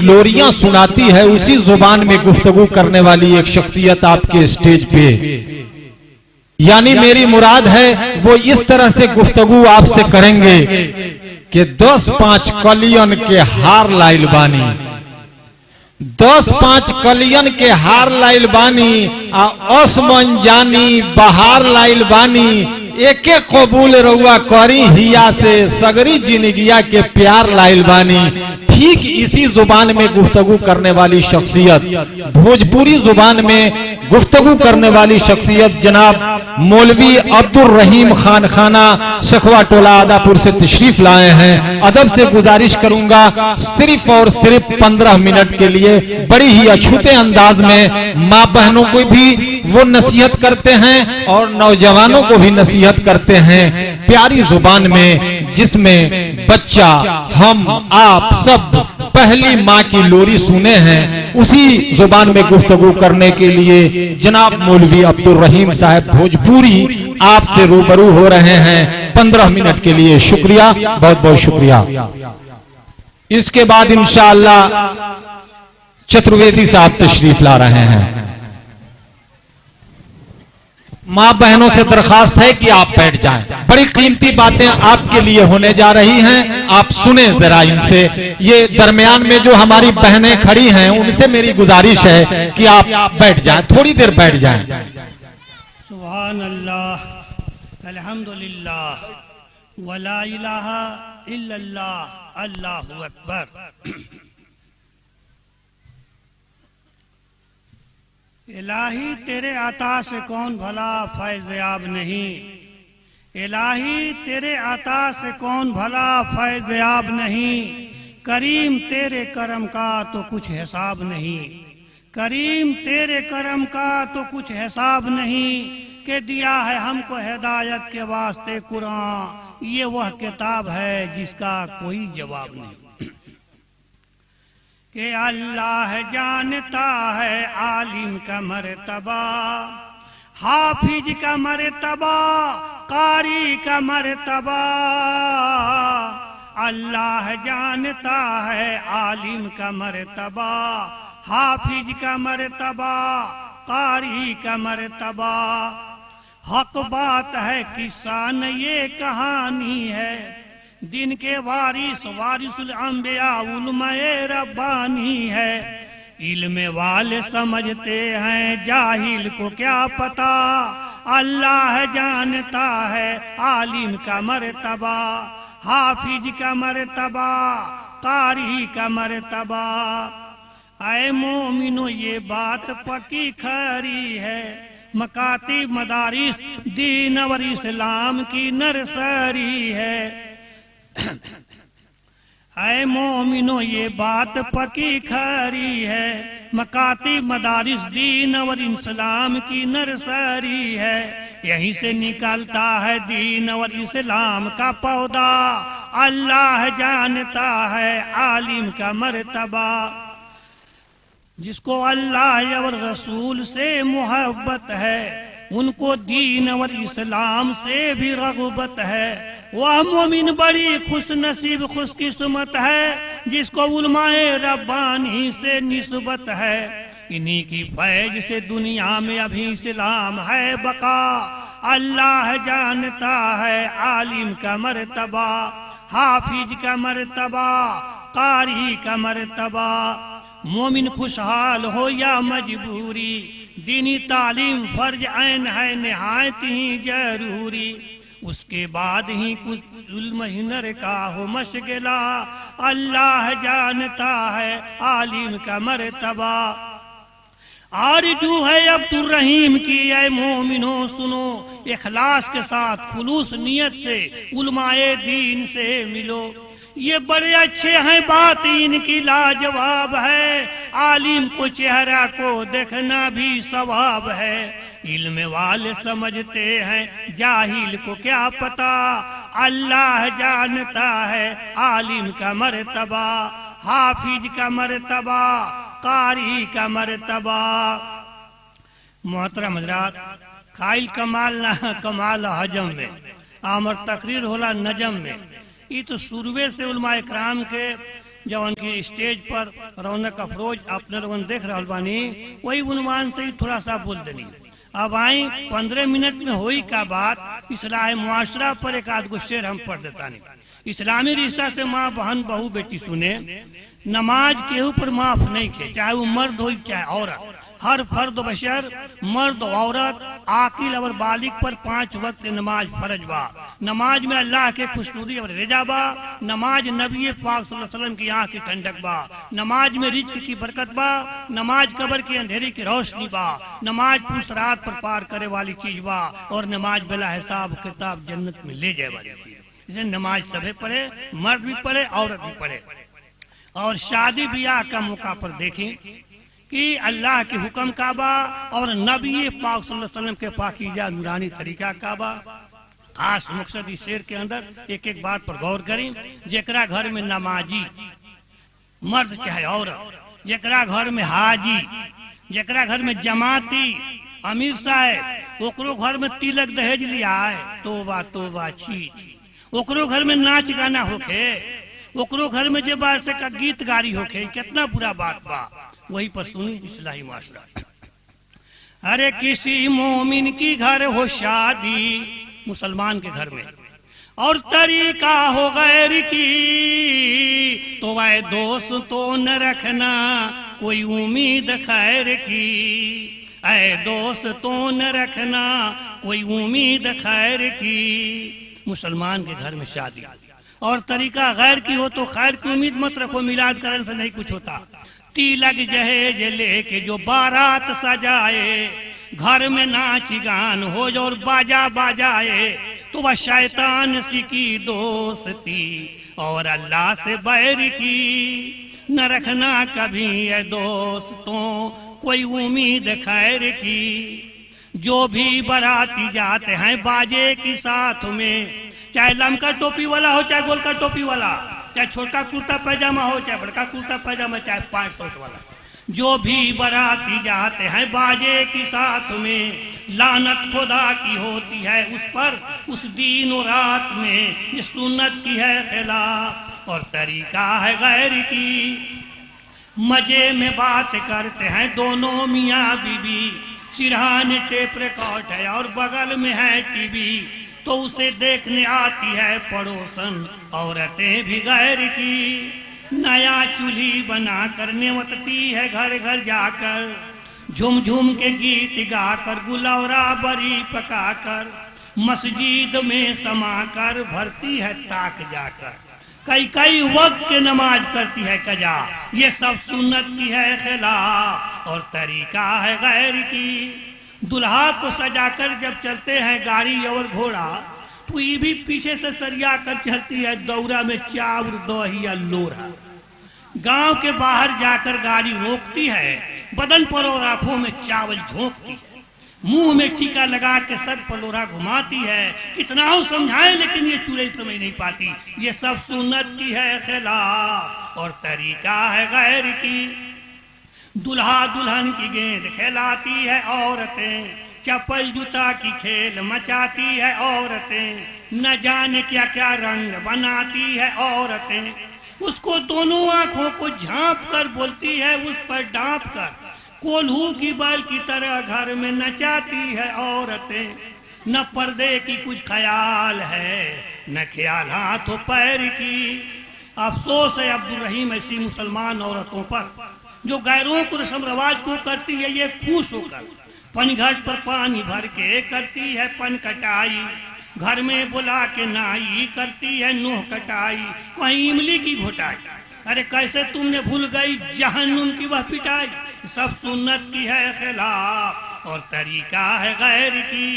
लोरियां सुनाती है, उसी जुबान में गुफ्तगू करने वाली एक शख्सियत आपके स्टेज पे, यानी मेरी मुराद है वो इस तरह से गुफ्तगू आपसे करेंगे कि 10-5 कलियन के हार लाइल बानी, 10-5 कलियन के हार लाइल बानी, असमन जानी बहार लाइल बानी, एके कबूल रउआ करी हिया से सगरी जिंदगिया के प्यार लाइल बानी। ठीक इसी जुबान में गुफ्तगू करने वाली शख्सियत, भोजपुरी जुबान में गुफ्तगू करने वाली शख्सियत जनाब मौलवी अब्दुल रहीम खान खाना सखवा टोला आदापुर से तशरीफ लाए हैं। अदब से गुजारिश करूंगा सिर्फ और सिर्फ 15 मिनट के लिए बड़ी ही अछूते अंदाज में माँ बहनों को भी वो नसीहत करते हैं और नौजवानों को भी नसीहत करते हैं प्यारी जुबान में, जिसमें बच्चा हम आप सब पहली माँ की लोरी सुने हैं। उसी जुबान में गुफ्तगू करने के लिए जनाब मौलवी अब्दुल रहीम साहब भोजपुरी आपसे रूबरू हो रहे हैं 15 मिनट के लिए। शुक्रिया, बहुत बहुत शुक्रिया। इसके बाद इंशाअल्लाह चतुर्वेदी साहब तशरीफ ला रहे हैं। माँ बहनों से दरखास्त है कि आप बैठ जाएं, बड़ी कीमती बातें आपके लिए होने जा रही हैं, आप सुने जरा इनसे। ये दरमियान में जो हमारी बहनें खड़ी हैं उनसे मेरी गुजारिश है कि आप बैठ जाएं, थोड़ी देर बैठ जाएं। सुभान अल्लाह, अल्हम्दुलिल्लाह, वला इलाहा इल्लल्लाह, अल्लाहु अकबर। इलाही तेरे आता से कौन भला फैज़याब नहीं, इलाही तेरे आता से कौन भला फैज़याब नहीं, करीम तेरे करम का तो कुछ हिसाब नहीं, करीम तेरे करम का तो कुछ हिसाब नहीं, के दिया है हमको हिदायत के वास्ते कुरान, ये वह किताब है जिसका कोई जवाब नहीं। कि अल्लाह जानता है आलिम का मर्तबा, हाफिज का मर्तबा, कारी का मर्तबा, अल्लाह जानता है आलिम का मर्तबा, हाफिज का मर्तबा, कारी का मर्तबा। हक बात है किस्सा न ये कहानी है, दिन के वारिस वारिसुल अंबिया उलमाए रब्बानी है। इल्म वाले समझते हैं जाहिल को क्या पता, अल्लाह जानता है आलिम का मर्तबा, हाफिज का मर्तबा, कारी का मर्तबा। ऐ मोमिनो ये बात पक्की खरी है, मकाती मदारिस दीन और इस्लाम की नर्सरी है। ऐ मोमिनो ये बात पक्की खरी है, मकाती मदारिस दीन और इस्लाम की नर्सरी है। यहीं से निकलता है दीन और इस्लाम का पौधा, अल्लाह जानता है आलिम का मर्तबा। जिसको अल्लाह और रसूल से मोहब्बत है, उनको दीन और इस्लाम से भी रग़बत है। वह मोमिन बड़ी खुश नसीब खुशकिस्मत है, जिसको उलमाए रब्बानी से निस्बत है। इन्हीं की फैज से दुनिया में अभी इस्लाम है बका, अल्लाह जानता है आलिम का मर्तबा, हाफिज का मर्तबा, कारी का मर्तबा। मोमिन खुशहाल हो या मजबूरी, दीनी तालीम फर्ज ऐन है निहायत ही जरूरी। उसके बाद ही कुछ इल्म हुनर का हो मशगला, अल्लाह जानता है आलिम का मर्तबा। आरजू है अब्दुल रहीम की ऐ मोमिनो सुनो, इखलास के साथ खुलूस नियत से उलमाए दीन से मिलो। ये बड़े अच्छे हैं, बात इनकी लाजवाब है, आलिम को चेहरा को देखना भी सवाब है। इल्म वाले समझते हैं जाहिल को क्या पता, अल्लाह जानता है आलिम का मर्तबा, हाफिज का मर्तबा, कारी का मर्तबा। मोहतरम हज़रात, खाइल कमाल ना कमाल हजम में, आमर तकरीर होला नजम में। ये तो शुरुए से उलमा इकराम के जब उनकी स्टेज पर रौनक अफरोज अपने लोगन देख रहा बानी, वही उन्वान से ही थोड़ा सा बोल देनी। अब आई 15 मिनट में हुई का बात, इस्लाही मुआशरा पर एक आध गो शेर हम पढ़ देता नहीं। इस्लामी रिश्ता से माँ बहन बहू बेटी सुने, नमाज केहू पर माफ नहीं खे, चाहे वो मर्द हो चाहे औरत। हर फर्द बशर मर्द औरत आकिल और बालिग पर 5 वक्त नमाज फर्ज बा। नमाज में अल्लाह के खुशनुदी और रजा बा। नमाज नबी पाक सल्लल्लाहु अलैहि वसल्लम की आँख की ठंडक बा। नमाज में रिज्क की बरकत बा। नमाज कब्र के अंधेरे की रोशनी बा। नमाज पुलसरात पर पार करे वाली चीज बा। और नमाज बिला हिसाब किताब जन्नत में ले जाए वाली चीज। इसे नमाज सभी पढ़े, मर्द भी पढ़े, औरत भी पढ़े। और शादी ब्याह का मौका पर देखें कि अल्लाह के हुक्म का बा और नबी पाक सल्लल्लाहु अलैहि वसल्लम के पाकीज़ा नूरानी तरीका का बा। खास मकसद इस शेर के अंदर एक एक बात पर गौर करें। जेकरा घर में नमाजी मर्द चाहे औरत, जेकरा घर में हाजी, जेकरा घर में जमाती अमीर साहब, ओकरो घर में तिलक दहेज लिया है, तोबा तोबा छी छी। ओकरो घर में नाच गाना होखे, ओकरो घर में जे बार से का गीत गारी होखे, कितना बुरा बात बा। वही पर सुनी इस्लाही माशरा। अरे किसी मोमिन की घर हो शादी, मुसलमान के घर में, और तरीका हो गैर की, तो वह दोस्त तो न रखना कोई उम्मीद खैर की। ऐ दोस्त तो न रखना कोई उम्मीद खैर की। मुसलमान के घर में शादी और तरीका गैर की हो तो खैर की उम्मीद मत रखो, मिलाद करने से नहीं कुछ होता। तिलक जहेज लेके जो बारात सजाए, घर में नाच गान हो जो और बाजा बाजाए, तो वह शैतान सी की दोस्ती और अल्लाह से बैर की। न रखना कभी ये दोस्तों कोई उम्मीद खैर की। जो भी बाराती जाते हैं बाजे की साथ में, चाहे लमका टोपी वाला हो चाहे गोलका टोपी वाला, चाहे छोटा कुर्ता पैजामा हो चाहे बड़का कुर्ता पैजामा, चाहे 5 सूट वाला, जो भी बाराती जाते हैं बाजे की साथ में, लानत खुदा की होती है उस पर उस दिन और रात में जिस सुन्नत की है खिलाफ और तरीका है गैर की। मजे में बात करते हैं दोनों मियाँ बीबी, सिरहाने टेप रिकॉर्ड है और बगल में है टीवी, तो उसे देखने आती है पड़ोसन औरतें भी गैर की। नया चूल्ही बना कर नेवतती है घर घर जाकर, झूम झूम के गीत गाकर गुलौरा बरी पकाकर, मस्जिद में समाकर भरती है ताक जाकर। कई कई वक्त के नमाज करती है कजा, ये सब सुन्नत की है खिलाफ और तरीका है गैर की। दुल्हा को सजाकर जब चलते हैं गाड़ी और घोड़ा, तो ये भी पीछे से सरिया कर चलती है दौरा में चावल दही या लोरा। गांव के बाहर जाकर गाड़ी रोकती है, बदन पर और आंखों में चावल झोंकती है, मुंह में टीका लगा के सर पर लोरा घुमाती है। कितना हो समझाए लेकिन ये चूड़े समझ नहीं पाती। ये सब सुन्नत की है खिलाफ और तरीका है गैर की। दुल्हा दुल्हन की गेंद खेलाती है औरतें, चप्पल जूता की खेल मचाती है औरतें, न जाने क्या क्या रंग बनाती है औरतें। उसको दोनों आंखों को झांप कर बोलती है, उस पर डांप कर कोल्हू की बैल की तरह घर में नचाती है औरतें। न पर्दे की कुछ ख्याल है न ख्याल हाथों पैर की। अफसोस है अब्दुल रहीम ऐसी मुसलमान औरतों पर जो गैरों को रस्म रवाज को करती है ये खुश होकर। पनघट पर पानी भर के करती है पन कटाई, घर में बुला के नाई करती है नोह कटाई, कहीं इमली की घोटाई। अरे कैसे तुमने भूल गई जहन्नुम की वह पिटाई। सब सुन्नत की है खिलाफ और तरीका है गैर की।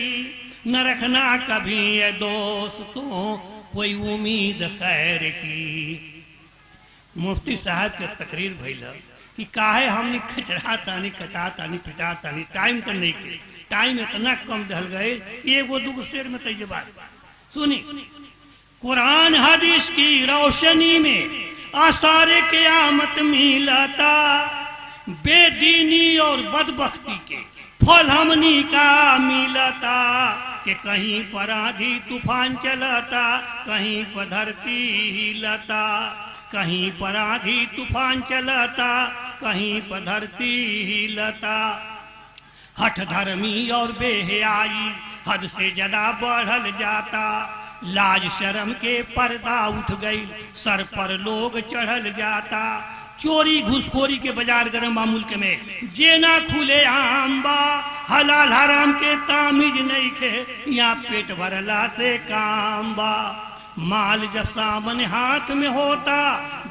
न रखना कभी ये दोस्तों कोई उम्मीद खैर की। मुफ्ती साहब के तकरीर भइल कि काहे हमने खचरा तानी कटा तानी पिटा तानी, टाइम तो नहीं के, टाइम इतना कम दहल गए। एगो दूगो शेर में तय बात सुनी। कुरान हदीस की रोशनी में आसारे क़यामत मिलता, बेदीनी और बदबख्ती के फल हमनी का मिलता। कि कहीं पर आंधी तूफान चलता, कहीं पर धरती हिलता। कहीं पर आंधी तूफान चलता, कहीं पर धरती हिलता। हठ धर्मी और बेहयाई हद से ज्यादा बढ़ल जाता। लाज शर्म के पर्दा उठ गई, सर पर लोग चढ़ल जाता। चोरी घुसखोरी के बाजार गरम मुल्क में जेना खुले आम बा। हलाल हराम के तामीज नहीं खे, यहाँ पेट भरला से काम बा। माल जब सामने हाथ में होता,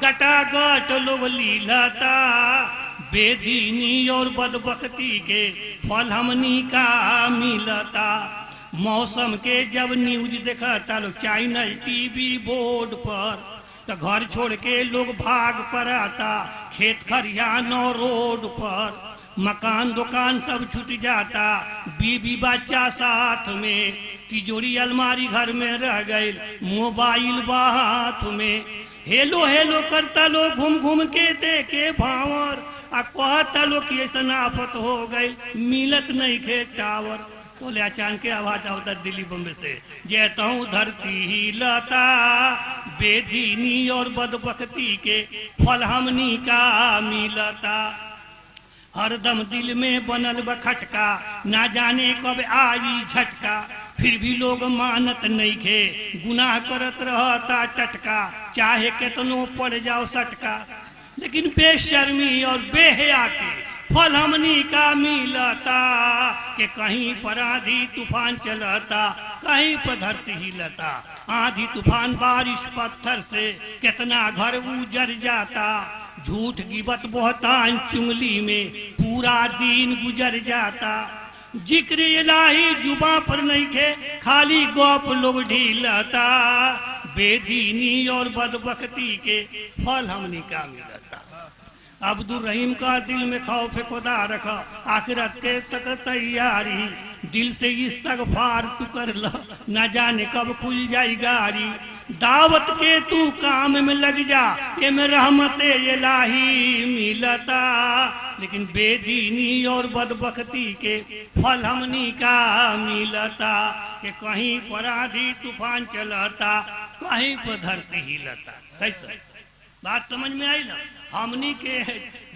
गटागट लोग लीलता। बेदीनी और बदबख्ती के फल हमनी का मिलता। मौसम के जब न्यूज देखता लोग चैनल टीवी बोर्ड पर, तो घर छोड़ के लोग भाग पड़ता। खेत खरियान और रोड पर, मकान दुकान सब छूट जाता। बीबी बच्चा साथ में, तिजोरी अलमारी घर में रह गई, मोबाइल हाथ में। हेलो हेलो करता लोग घूम घूम के देखे भावर। आ कहता लोग कि ऐसा आफत हो गई, मिलत नहीं खे टावर। तो ले अचानक के आवाज आवता दिल्ली बम्बे से, जेता हूँ धरती हिलता। बेदीनी और बदबख्ती के फल हमनी का मिलता। हरदम दिल में बनल बखटका, ना जाने कब आई झटका। फिर भी लोग मानत नहीं खे, गुनाह करत रहता टटका। चाहे कितनो पड़ जाओ सटका, लेकिन बेशर्मी और बेहया के फल हमनी का मिलता। कि कहीं पर आंधी तूफान चलता, कहीं पर धरती हिलता। आंधी तूफान बारिश पत्थर से कितना घर उजड़ जाता। झूठ गिबत बहतान चुंगली में पूरा दिन गुजर जाता। जिक्र इलाही जुबा पर नहीं खे, खाली गौप लोग ढीलता। बेदीनी और बदबख्ती के फल हमनी का मिलता। अब्दुल रहीम का दिल में खौफ खुदा रखा, आखिरत के तक तैयारी। दिल से इस्तगफार तू कर ला, न जाने कब खुल जाई गाड़ी। दावत के तू काम में लग जा, ये में रहमत इलाही मिलता। लेकिन बेदीनी और बदबख्ती के फल हमनी का मिलता। कि कहीं पर आंधी तूफान चलता, कहीं पर धरती हिलता। कैसे बात समझ में आई ना? हमनी के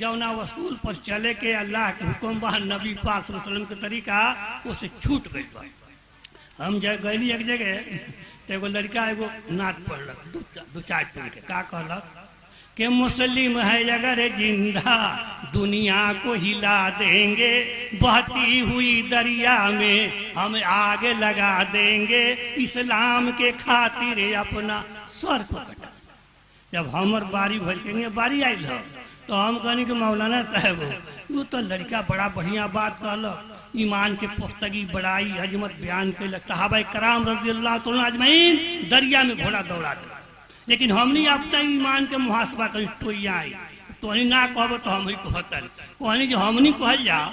जौना वसूल पर चले के अल्लाह के हुक्म बा, नबी पाक सल्लल्लाहु अलैहि वसल्लम के तरीका उसे छूट गई बा। हम गई एक जगह, तो एगो लड़का एगो नात पढ़लक दू चार टूल के। का कहलक कि मुस्लिम है अगर जिंदा, दुनिया को हिला देंगे। बहती हुई दरिया में हम आगे लगा देंगे। इस्लाम के खातिर अपना स्वर को कटा। जब हमर बारी भर के बारी आयल हो, तो हम कहनी कि मौलाना साहब यू तो लड़का बड़ा बढ़िया बात कहलक, ईमान के पुख्तगी बड़ाई हजमत बयान कैलक। सहाबा कराम रज़ियल्लाहु तआला अजमईन दरिया में घोड़ा दौड़ा दिलक। लेकिन हमनी अपना ईमान के मुहासबा करी टोइया आई। तोहनी ना कहब तो हम ही कहतन। कहनी जो हमनी कहल जाओ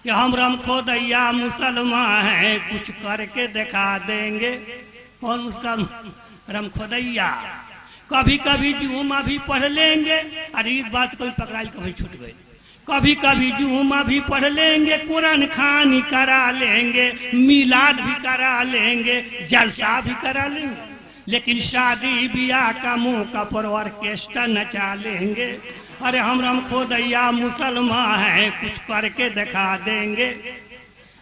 कि हम रमखोदैया मुसलमान हैं, कुछ करके दिखा देंगे। और उसका रमखोदैया कभी कभी जुमा भी पढ़ लेंगे। अरे इस बात कोई पकड़ाई कभी छूट गई। कभी कभी जुमा भी पढ़ लेंगे, कुरान खानी करा लेंगे, मिलाद भी करा लेंगे, जलसा भी करा लेंगे। लेकिन शादी ब्याह का मौका पर ऑर्केस्ट्रा नचा लेंगे। अरे हम रमखोदैया मुसलमान हैं, कुछ करके दिखा देंगे।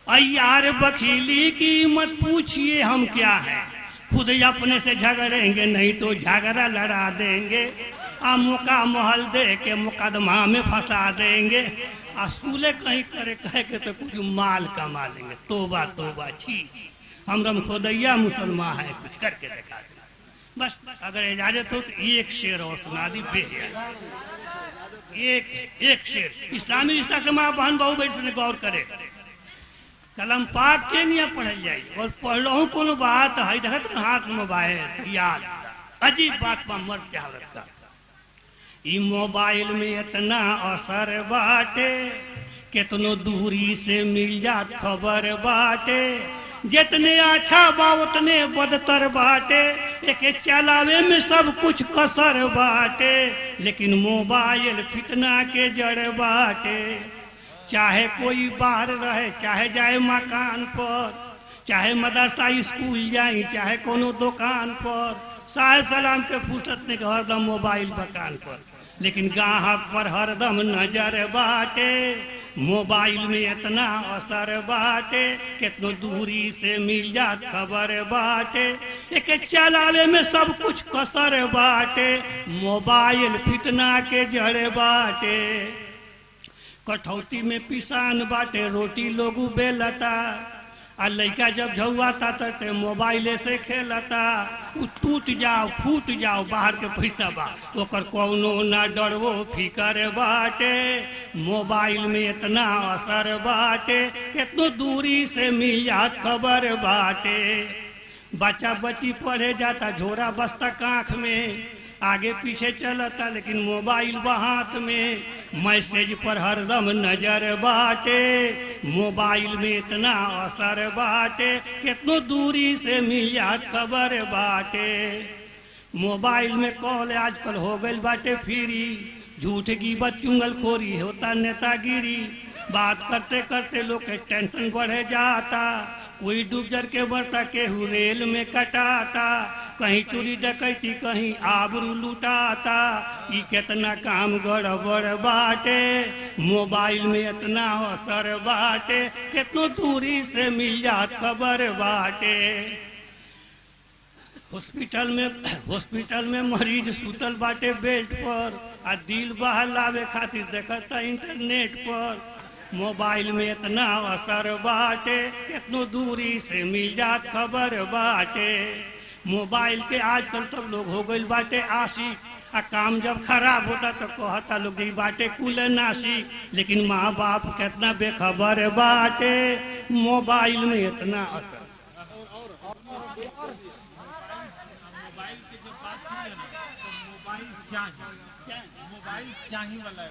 अय्यार बखीली की मत पूछिए हम क्या हैं, खुद अपने से झगड़ेंगे, नहीं तो झगड़ा लड़ा देंगे। आ मौका महल दे के मुकदमा में फंसा देंगे। असूले कहीं करे कहे के तो कुछ माल कमा लेंगे। तोबा तोबा छी छी, हम रमखोदैया मुसलमान है, कुछ करके दिखा देंगे। बस अगर इजाजत हो तो एक शेर और सुना दी। एक शेर इस्लामी रिश्ता के माँ बहन बहु बेटी से गौर करे। कलम पाक के नहीं पढ़ल जाए। और पढ़लो कोनो बात है, देखत हाथ में मोबाइल याद अजीब बात पर मर चाहत का। ई मोबाइल में इतना असर बाटे, कितनो दूरी से मिल जात खबर बाटे। जितने अच्छा बा उतने बदतर बाटे, एके चलावे में सब कुछ कसर बाटे। लेकिन मोबाइल फितना के जड़ बाटे। चाहे कोई बाहर रहे, चाहे जाए मकान पर, चाहे मदरसा स्कूल जाए, चाहे कोनो दुकान पर, साहेब सलाम के फुर्सत ने हरदम मोबाइल बकान पर, लेकिन गाहक पर हरदम नजर बाटे। मोबाइल में इतना असर बाटे, कितनो दूरी से मिल जात खबर बाटे। एक चलावे में सब कुछ कसर बाटे, मोबाइल फितना के जड़ बाटे। कठौती में पिसान बाटे, रोटी लोग बेलता, आ लइका जब झुआता तो मोबाइले से खेलता। उ टूट जाओ फूट जाओ बाहर के पैसा बा, ओकर कौनो ना डरवो फिकर बाटे। मोबाइल में इतना असर बाटे, कितनो दूरी से मिल जात खबर बाटे। बच्चा बच्ची पढ़े जाता, झोरा बस्ता कांख में, आगे पीछे चलता लेकिन मोबाइल हाथ में। मैसेज पर हरदम नजर बाटे, मोबाइल में इतना असर बाटे, कितनो दूरी से मिल जात खबर बाटे। मोबाइल में कॉल आजकल हो गई बाटे फ्री, झूठ की बचुंगल खोरी होता नेतागिरी। बात करते करते लोग के टेंशन बढ़े जाता, कोई डूब जर के बढ़ता, केहू रेल में कटाता, कहीं चोरी डकैती कहीं आबरू लुटाता। ई कितना काम गड़बड़ बाटे, मोबाइल में इतना असर बाटे, कितनो दूरी से मिल जात खबर बाटे। हॉस्पिटल में मरीज सुतल बाटे बेड पर, आ दिल बहलावे खातिर देखता इंटरनेट पर। मोबाइल में इतना असर बाटे, कितनो दूरी से मिल जात खबर बाटे। मोबाइल के आजकल सब लोग हो गए बाटे आशिक, आ काम जब खराब होता तो कहता लोग ई बाटे कुल नासिक। लेकिन माँ बाप कितना बेखबर बाटे, मोबाइल में इतना असर। मोबाइल के जो बात थी ना, तो मोबाइल चाहिए वाला